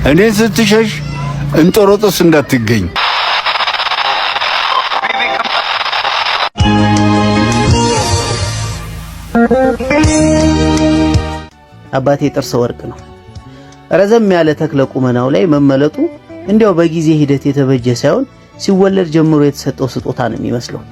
እኔ ስትሸሽ እንጦሮጦስ እንዳትገኝ። አባቴ ጥርስ ወርቅ ነው። ረዘም ያለ ተክለ ቁመናው ላይ መመለጡ እንዲያው በጊዜ ሂደት የተበጀ ሳይሆን ሲወለድ ጀምሮ የተሰጠው ስጦታ ነው የሚመስለው።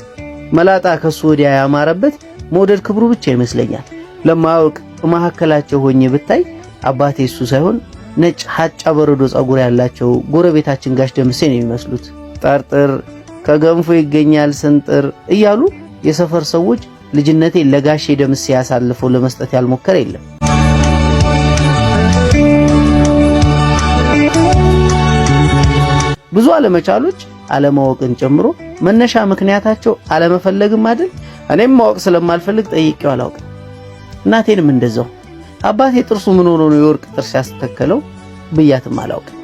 መላጣ ከሱ ወዲያ ያማረበት ሞዴል ክብሩ ብቻ ይመስለኛል። ለማወቅ መሐከላቸው ሆኜ ብታይ አባቴ እሱ ሳይሆን ነጭ ሐጫ በረዶ ጸጉር ያላቸው ጎረቤታችን ጋሽ ደምሴ ነው የሚመስሉት። ጠርጥር ከገንፎ ይገኛል ስንጥር እያሉ የሰፈር ሰዎች ልጅነቴ ለጋሽ ደምሴ ያሳልፈው ለመስጠት ያልሞከረ የለም። ብዙ አለመቻሎች አለማወቅን ጨምሮ መነሻ ምክንያታቸው አለመፈለግም አይደል? እኔም ማወቅ ስለማልፈልግ ጠይቄው አላውቅም። እናቴንም እንደዛው። አባቴ ጥርሱ ምን ሆኖ ነው የወርቅ ጥርስ ያስተከለው ብያትም አላውቅም።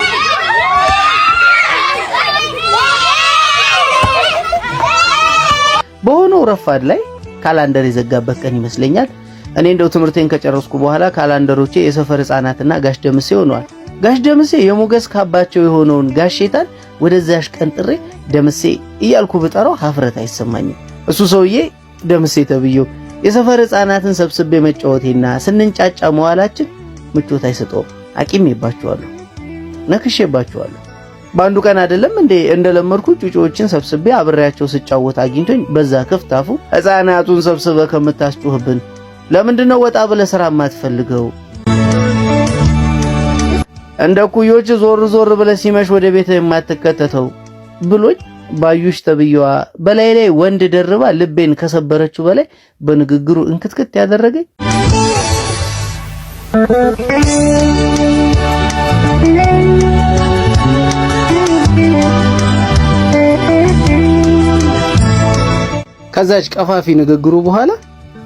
በሆነው ረፋድ ላይ ካላንደር የዘጋበት ቀን ይመስለኛል። እኔ እንደው ትምህርቴን ከጨረስኩ በኋላ ካላንደሮቼ የሰፈር ሕፃናትና ጋሽ ደምሴ ሆነዋል። ጋሽ ደምሴ የሞገስ ካባቸው የሆነውን ጋሼታን ወደዛሽ ቀን ጥሬ ደምሴ እያልኩ ብጠራው ሀፍረት አይሰማኝም። እሱ ሰውዬ ደምሴ ተብየው የሰፈር ሕፃናትን ሰብስቤ መጫወቴና ስንንጫጫ መዋላችን ምቾት አይሰጠውም። አቂሜባቸዋለሁ፣ ነክሼባቸዋለሁ። በአንዱ ቀን አይደለም እንዴ እንደለመድኩ ጩጮዎችን ሰብስቤ አብሬያቸው ስጫወት አግኝቶኝ በዛ ክፍት አፉ ሕፃናቱን ሰብስበ ከምታስጩህብን ለምንድነው ወጣ ብለ ስራ ማትፈልገው? እንደ ኩዮች ዞር ዞር ብለ ሲመሽ ወደ ቤት የማትከተተው ብሎኝ ባዩሽ ተብየዋ በላይ ላይ ወንድ ደርባ ልቤን ከሰበረችው በላይ በንግግሩ እንክትክት ያደረገኝ ከዛች ቀፋፊ ንግግሩ በኋላ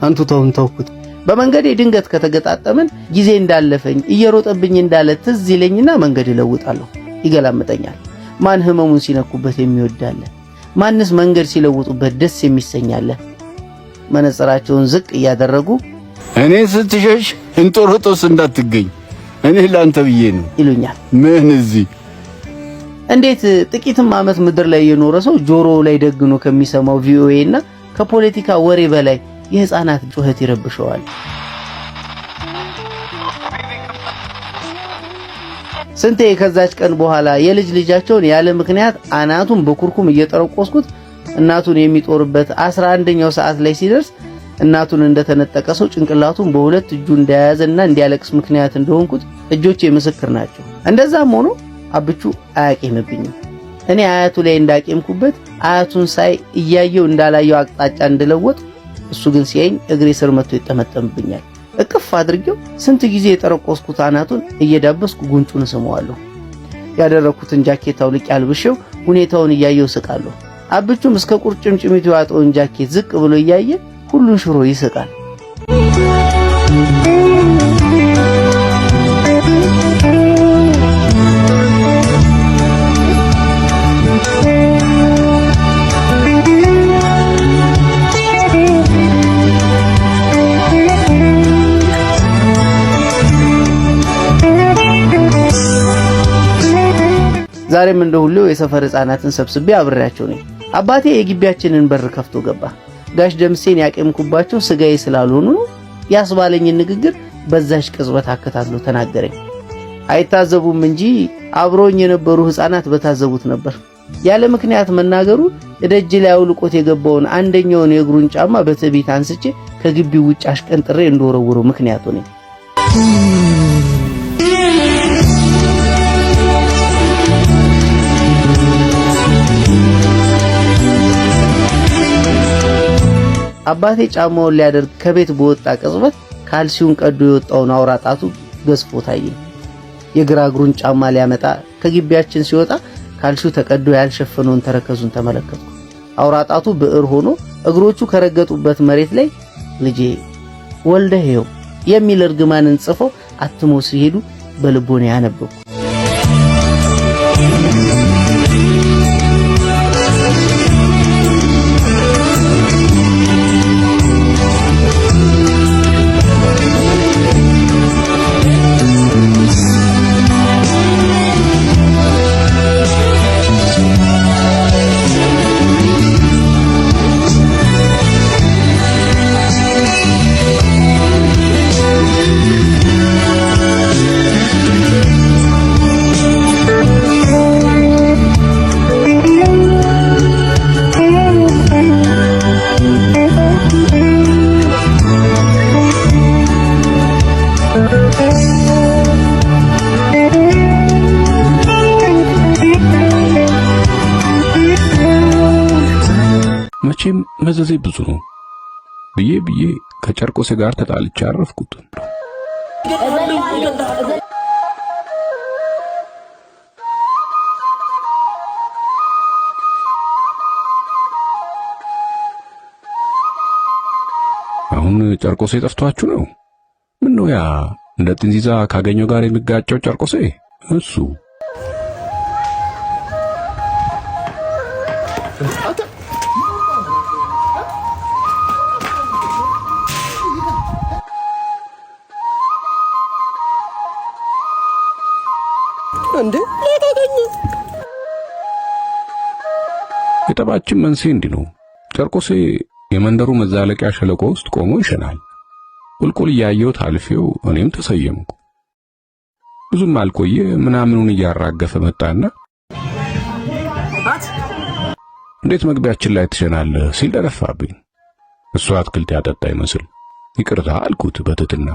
አንቱ ተውኩት። በመንገዴ ድንገት ከተገጣጠምን ጊዜ እንዳለፈኝ እየሮጠብኝ እንዳለ ትዝ ይለኝና መንገድ ይለውጣለሁ፣ ይገላምጠኛል። ማን ህመሙን ሲነኩበት የሚወዳለ? ማንስ መንገድ ሲለውጡበት ደስ የሚሰኛለ? መነጽራቸውን ዝቅ እያደረጉ እኔ ስትሸሽ እንጦሮጦስ እንዳትገኝ እኔ ላንተ ብዬ ነው ይሉኛል። ምን እዚህ እንዴት ጥቂትም ዓመት ምድር ላይ የኖረ ሰው ጆሮው ላይ ደግኖ ከሚሰማው ቪኦኤ እና ከፖለቲካ ወሬ በላይ የህፃናት ጩኸት ይረብሸዋል። ስንቴ ከዛች ቀን በኋላ የልጅ ልጃቸውን ያለ ምክንያት አናቱን በኩርኩም እየጠረቆስኩት እናቱን የሚጦርበት 11ኛው ሰዓት ላይ ሲደርስ እናቱን እንደተነጠቀ ሰው ጭንቅላቱን በሁለት እጁ እንደያዘና እንዲያለቅስ ምክንያት እንደሆንኩት እጆቼ ምስክር ናቸው። እንደዛም ሆኖ አብቹ አያቄምብኝም። እኔ አያቱ ላይ እንዳቄምኩበት አያቱን ሳይ እያየው እንዳላየው አቅጣጫ እንደለወጥ እሱ ግን ሲያኝ እግሬ ስር መጥቶ ይጠመጠምብኛል። እቅፍ አድርጌው ስንት ጊዜ የጠረቆስኩት አናቱን እየዳበስኩ ጉንጩን ስመዋለሁ። ያደረኩትን ጃኬት አውልቄ አልብሼው ሁኔታውን እያየው ስቃለሁ። አብቹም እስከ ቁርጭምጭሚቱ ያወጣውን ጃኬት ዝቅ ብሎ እያየ ሁሉን ሽሮ ይስቃል። ዛሬም እንደሁሌው የሰፈር ሕፃናትን ሰብስቤ አብሬያቸው ነኝ። አባቴ የግቢያችንን በር ከፍቶ ገባ። ጋሽ ደምሴን ያቄምኩባቸው ስጋዬ ስላልሆኑ ነው ያስባለኝን ንግግር በዛሽ ቅጽበት አከታትሎ ተናገረኝ። አይታዘቡም እንጂ አብሮኝ የነበሩ ሕፃናት በታዘቡት ነበር። ያለ ምክንያት መናገሩ እደጅ ላይ አውልቆት የገባውን አንደኛውን የእግሩን ጫማ በትዕቢት አንስቼ ከግቢው ውጭ አሽቀንጥሬ እንደወረወረው ምክንያቱ ነኝ። አባቴ ጫማውን ሊያደርግ ከቤት በወጣ ቅጽበት ካልሲውን ቀዶ የወጣውን አውራ ጣቱ ገዝፎ ታየኝ። የግራ እግሩን ጫማ ሊያመጣ ከግቢያችን ሲወጣ ካልሲው ተቀዶ ያልሸፈነውን ተረከዙን ተመለከትኩ። አውራ ጣቱ ብዕር ሆኖ እግሮቹ ከረገጡበት መሬት ላይ ልጄ ወልደሄው የሚል እርግማንን ጽፎ አትሞ ሲሄዱ በልቦና ያነበብኩ። መቼም መዘዜ ብዙ ነው ብዬ ከጨርቆሴ ጋር ተጣልቼ አረፍኩት። አሁን ጨርቆሴ ጠፍቷችሁ ነው? ምን ነው ያ እንደ ጥንዚዛ ካገኘው ጋር የሚጋጨው ጨርቆሴ? እሱ እንዴ ለታገኘ የጠባችን መንስኤ እንዲህ ነው። ጨርቆሴ የመንደሩ መዛለቂያ ሸለቆ ውስጥ ቆሞ ይሸናል። ቁልቁል እያየሁት አልፌው እኔም ተሰየምኩ። ብዙም አልቆየ ምናምኑን እያራገፈ መጣና እንዴት መግቢያችን ላይ ትሸናለህ ሲል ደረፋብኝ። እሱ አትክልት ያጠጣ ይመስል ይቅርታ አልኩት በትትና።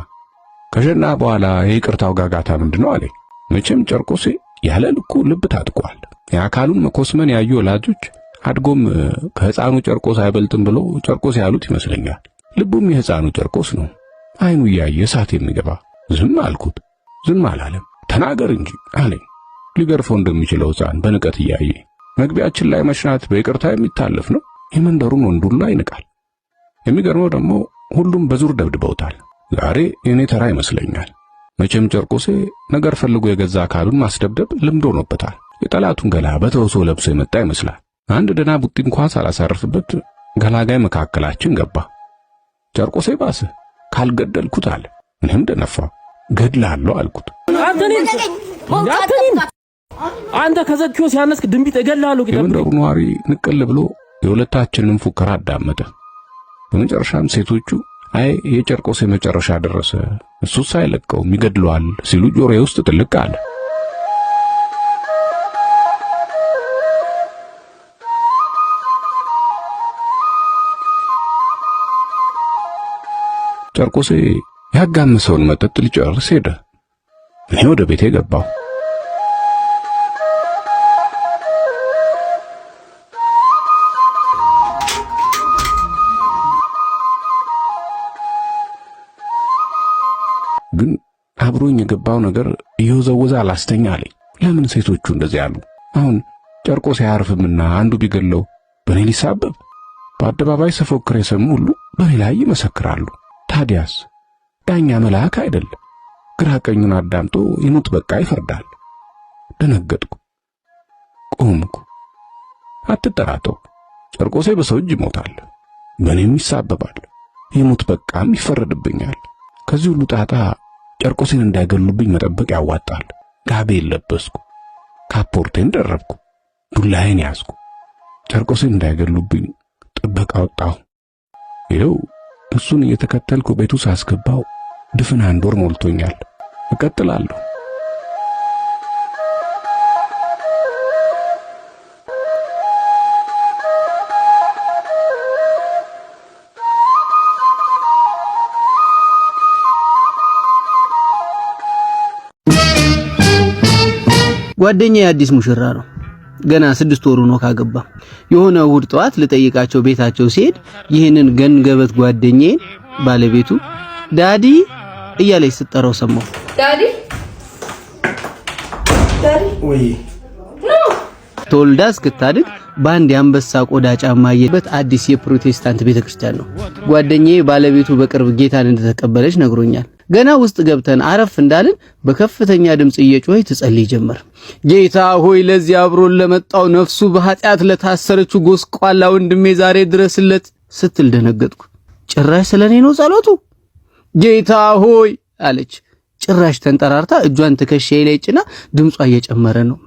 ከሸና በኋላ የይቅርታው ጋጋታ ምንድነው አለኝ። መቼም ጨርቆሴ ያለ ልኩ ልብ ታጥቋል። የአካሉን መኮስመን ያዩ ወላጆች አድጎም ከሕፃኑ ጨርቆስ አይበልጥም ብሎ ጨርቆስ ያሉት ይመስለኛል። ልቡም የሕፃኑ ጨርቆስ ነው። አይኑ እያየ እሳት የሚገባ። ዝም አልኩት። ዝም አላለም። ተናገር እንጂ አለኝ። ሊገርፈው እንደሚችለው ሕፃን በንቀት እያየ መግቢያችን ላይ መሽናት በይቅርታ የሚታለፍ ነው። የመንደሩን ወንድ ሁሉ ይንቃል። የሚገርመው ደግሞ ሁሉም በዙር ደብድበውታል። ዛሬ የኔ ተራ ይመስለኛል። መቼም ጨርቆሴ ነገር ፈልጎ የገዛ አካሉን ማስደብደብ ልምድ ሆኖበታል። የጠላቱን ገላ በተወሶ ለብሶ የመጣ ይመስላል። አንድ ደና ቡጢ እንኳን ሳላሳርፍበት ገላጋይ መካከላችን ገባ። ጨርቆሴ ባሰ። ካልገደልኩት አለ። እኔም ደነፋው። ገድላለሁ አልኩት። አንተ ከዘኪዮስ ያነስክ ድንቢጥ እገላለሁ። የመንደሩ ነዋሪ ንቅል ብሎ የሁለታችንን ፉከራ አዳመጠ። በመጨረሻም ሴቶቹ አይ የጨርቆሴ መጨረሻ ደረሰ፣ እሱ ሳይለቀው ይገድለዋል ሲሉ ጆሮዬ ውስጥ ጥልቅ አለ። ጨርቆሴ ያጋመሰውን መጠጥ ሊጨርስ ሄደ። እኔ ወደ ቤቴ ገባሁ። ግን አብሮኝ የገባው ነገር እየወዘወዘ አላስተኛ አለኝ። ለምን ሴቶቹ እንደዚህ አሉ? አሁን ጨርቆሴ አያርፍምና አንዱ ቢገለው በኔ ሊሳበብ። በአደባባይ ስፎክር የሰሙ ሁሉ በኔ ላይ ይመሰክራሉ። ታዲያስ ዳኛ መልአክ አይደል? ግራ ቀኙን አዳምጦ ይሙት በቃ ይፈርዳል። ደነገጥኩ፣ ቆምኩ። አትጠራጠሩ፣ ጨርቆሴ በሰው እጅ ይሞታል፣ በኔም ይሳበባል። ይሙት በቃም ይፈረድብኛል። ከዚህ ሁሉ ጣጣ ጨርቆሴን እንዳይገሉብኝ መጠበቅ ያዋጣል። ጋቤን ለበስኩ፣ ካፖርቴን ደረብኩ፣ ዱላዬን ያዝኩ። ጨርቆሴን እንዳይገሉብኝ ጥበቃ ወጣሁ። ይኸው እሱን እየተከተልኩ ቤቱ ሳስገባው ድፍን 1 ወር ሞልቶኛል። እቀጥላለሁ። ጓደኛዬ አዲስ ሙሽራ ነው። ገና 6 ወሩ ነው ካገባ። የሆነ እሑድ ጠዋት ልጠይቃቸው ቤታቸው ሲሄድ ይህንን ገንገበት ጓደኛዬን ባለቤቱ ዳዲ እያለች ስትጠራው ሰማሁ። ዳዲ ወይ ተወልዳ እስክታድግ በአንድ የአንበሳ ቆዳ ጫማ ያየበት አዲስ የፕሮቴስታንት ቤተክርስቲያን ነው። ጓደኛዬ ባለቤቱ በቅርብ ጌታን እንደተቀበለች ነግሮኛል። ገና ውስጥ ገብተን አረፍ እንዳልን በከፍተኛ ድምጽ እየጮኸች ትጸልይ ጀመር። ጌታ ሆይ ለዚህ አብሮን ለመጣው ነፍሱ በኃጢአት ለታሰረችው ጎስቋላ ወንድሜ ዛሬ ድረስለት ስትል ደነገጥኩ። ጭራሽ ስለኔ ነው ጸሎቱ? ጌታ ሆይ አለች። ጭራሽ ተንጠራርታ እጇን ትከሻዬ ላይ ጭና ድምጿ እየጨመረ ነው።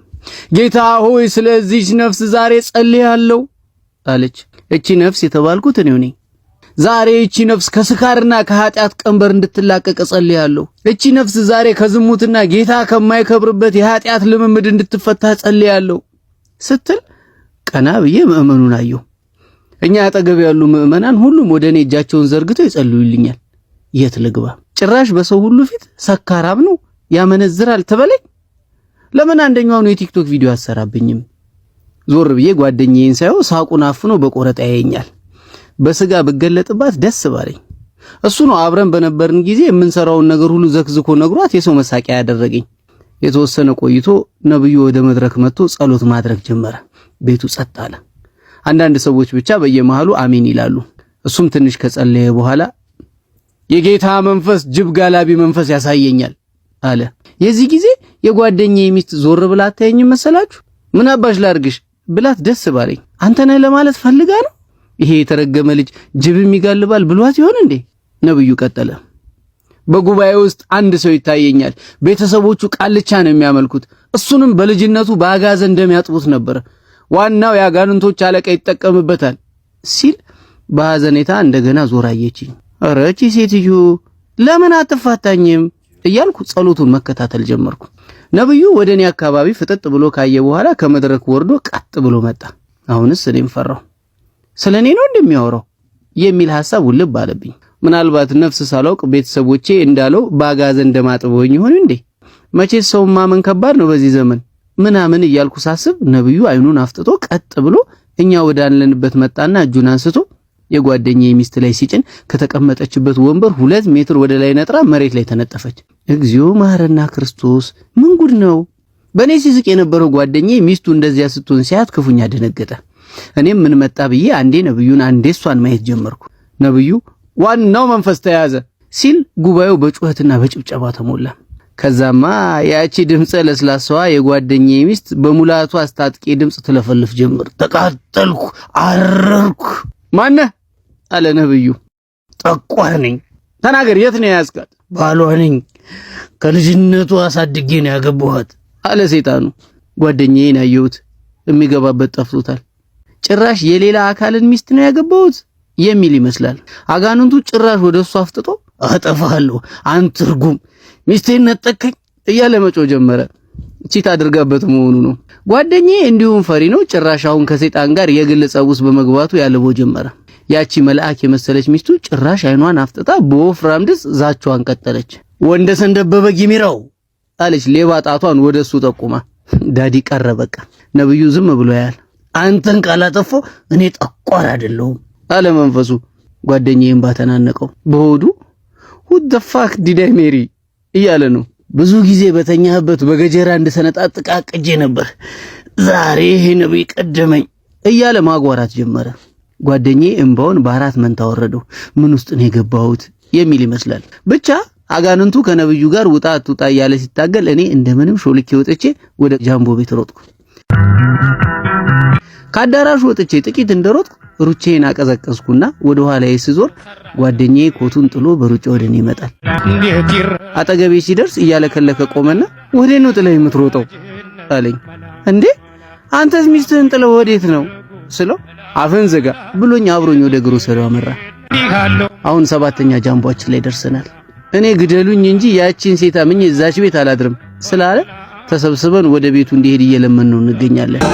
ጌታ ሆይ ስለዚህች ነፍስ ዛሬ ጸልያለሁ አለች። እቺ ነፍስ የተባልኩት እኔው ነኝ። ዛሬ እቺ ነፍስ ከስካርና ከኃጢአት ቀንበር እንድትላቀቅ ጸልያለሁ። እቺ ነፍስ ዛሬ ከዝሙትና ጌታ ከማይከብርበት የኃጢአት ልምምድ እንድትፈታ ጸልያለሁ ስትል ቀና ብዬ ምእመኑን አየሁ። እኛ አጠገብ ያሉ ምእመናን ሁሉም ወደ እኔ እጃቸውን ዘርግተው ይጸልዩልኛል። የት ልግባ? ጭራሽ በሰው ሁሉ ፊት ሰካራም ነው ያመነዝራል ተበለኝ። ለምን አንደኛውን የቲክቶክ ቪዲዮ አሰራብኝም? ዞር ብዬ ጓደኛዬን ሳይው ሳቁን አፍኖ በቆረጣ ያየኛል። በስጋ ብገለጥባት ደስ ባለኝ። እሱ ነው አብረን በነበርን ጊዜ የምንሰራውን ነገር ሁሉ ዘክዝኮ ነግሯት የሰው መሳቂያ ያደረገኝ። የተወሰነ ቆይቶ ነብዩ ወደ መድረክ መጥቶ ጸሎት ማድረግ ጀመረ። ቤቱ ጸጥ አለ። አንዳንድ ሰዎች ብቻ በየመሃሉ አሜን ይላሉ። እሱም ትንሽ ከጸለየ በኋላ የጌታ መንፈስ ጅብ ጋላቢ መንፈስ ያሳየኛል አለ። የዚህ ጊዜ የጓደኛዬ ሚስት ዞር ብላ አታየኝም መሰላችሁ? ምን አባሽ ላርግሽ ብላት ደስ ባለኝ። አንተ ነህ ለማለት ፈልጋ ነው? ይሄ የተረገመ ልጅ ጅብ የሚጋልባል ብሏት ይሆን እንዴ? ነብዩ ቀጠለ። በጉባኤ ውስጥ አንድ ሰው ይታየኛል። ቤተሰቦቹ ቃልቻ ነው የሚያመልኩት። እሱንም በልጅነቱ በአጋዘን እንደሚያጥቡት ነበር። ዋናው የአጋንንቶች አለቃ ይጠቀምበታል ሲል በሐዘኔታ እንደገና ዞር አየችኝ። ኧረ እቺ ሴትዮ ለምን አትፋታኝም እያልኩ ጸሎቱን መከታተል ጀመርኩ። ነብዩ ወደኔ አካባቢ ፍጥጥ ብሎ ካየ በኋላ ከመድረክ ወርዶ ቀጥ ብሎ መጣ። አሁንስ እኔም ፈራሁ። ስለኔ ነው እንደሚያወራው የሚል ሐሳብ ውልብ አለብኝ። ምናልባት ነፍስ ሳላውቅ ቤተሰቦቼ እንዳለው በአጋዘን እንደማጥበውኝ ይሆን እንዴ? መቼስ ሰው ማመን ከባድ ነው በዚህ ዘመን ምናምን እያልኩ ሳስብ ነብዩ አይኑን አፍጥጦ ቀጥ ብሎ እኛ ወዳለንበት መጣና እጁን አንስቶ የጓደኛዬ ሚስት ላይ ሲጭን ከተቀመጠችበት ወንበር 2 ሜትር ወደ ላይ ነጥራ መሬት ላይ ተነጠፈች። እግዚኦ መሐረና ክርስቶስ! ምን ጉድ ነው! በኔ ሲስቅ የነበረው ጓደኛዬ ሚስቱ እንደዚያ ስትሆን ሲያት ክፉኛ ደነገጠ። እኔም ምን መጣ ብዬ አንዴ ነብዩን አንዴ እሷን ማየት ጀመርኩ። ነብዩ ዋናው መንፈስ ተያዘ ሲል ጉባኤው በጩኸትና በጭብጨባ ተሞላ። ከዛማ ያቺ ድምጸ ለስላሳዋ የጓደኛዬ ሚስት በሙላቱ አስታጥቄ ድምጽ ትለፈልፍ ጀመር። ተቃጠልኩ፣ አረርኩ። ማነህ አለ ነብዩ። ጠቋር ነኝ። ተናገር፣ የት ነው ያስቃት? ባሏ ነኝ። ከልጅነቱ አሳድጌ ነው ያገባኋት አለ ሰይጣኑ። ጓደኛዬን አየሁት። የሚገባበት ጠፍቶታል። ጭራሽ የሌላ አካልን ሚስት ነው ያገባሁት የሚል ይመስላል። አጋንንቱ ጭራሽ ወደሱ አፍጥጦ አጠፋለሁ፣ አንተ ርጉም ሚስቴን ነጠቀኝ እያለ መጮህ ጀመረ። ቺት አድርጋበት መሆኑ ነው። ጓደኛዬ እንዲሁም ፈሪ ነው። ጭራሽ አሁን ከሰይጣን ጋር የግል ጸብ ውስጥ በመግባቱ ያለቦ ጀመረ። ያቺ መልአክ የመሰለች ሚስቱ ጭራሽ አይኗን አፍጥጣ በወፍራም ድምፅ ዛቻዋን ቀጠለች። ወንደሰን ደበበ ጊሚራው አለች ሌባ ጣቷን ወደሱ ጠቁማ። ዳዲ ቀረ በቃ። ነብዩ ዝም ብሎ ያያል። አንተን ካላጠፋው እኔ ጠቋር አይደለሁም አለ መንፈሱ። ጓደኛዬን ባተናነቀው በሆዱ what the fuck did I marry እያለ ነው። ብዙ ጊዜ በተኛህበት በገጀራ እንደሰነጣጥቃ ቅጄ ነበር፣ ዛሬ ይሄ ነብይ ቀደመኝ እያለ ማጓራት ጀመረ። ጓደኛዬ እንባውን በአራት መንታ ወረደው። ምን ውስጥ ነው የገባሁት የሚል ይመስላል። ብቻ አጋንንቱ ከነብዩ ጋር ውጣ አትውጣ እያለ ሲታገል እኔ እንደምንም ሾልኬ ወጥቼ ወደ ጃምቦ ቤት ሮጥኩ። ካዳራሹ ወጥቼ ጥቂት እንደሮጥኩ ሩጬን አቀዘቀዝኩና ወደ ኋላዬ ስዞር ጓደኛዬ ኮቱን ጥሎ በሩጫ ወደኔ ይመጣል። አጠገቤ ሲደርስ እያለከለከ ቆመና ወዴት ነው ጥለህ የምትሮጠው አለኝ። እንዴ አንተስ ሚስትህን ጥለው ወዴት ነው ስለው አፈን ዘጋ ብሎኝ አብሮኝ ወደ ግሮሰሪው አመራ። አሁን 7ኛ ጃምቦአችን ላይ ደርሰናል። እኔ ግደሉኝ እንጂ ያቺን ሴት አምኜ እዛች ቤት አላድርም ስላለ ተሰብስበን ወደ ቤቱ እንዲሄድ እየለመን ነው እንገኛለን።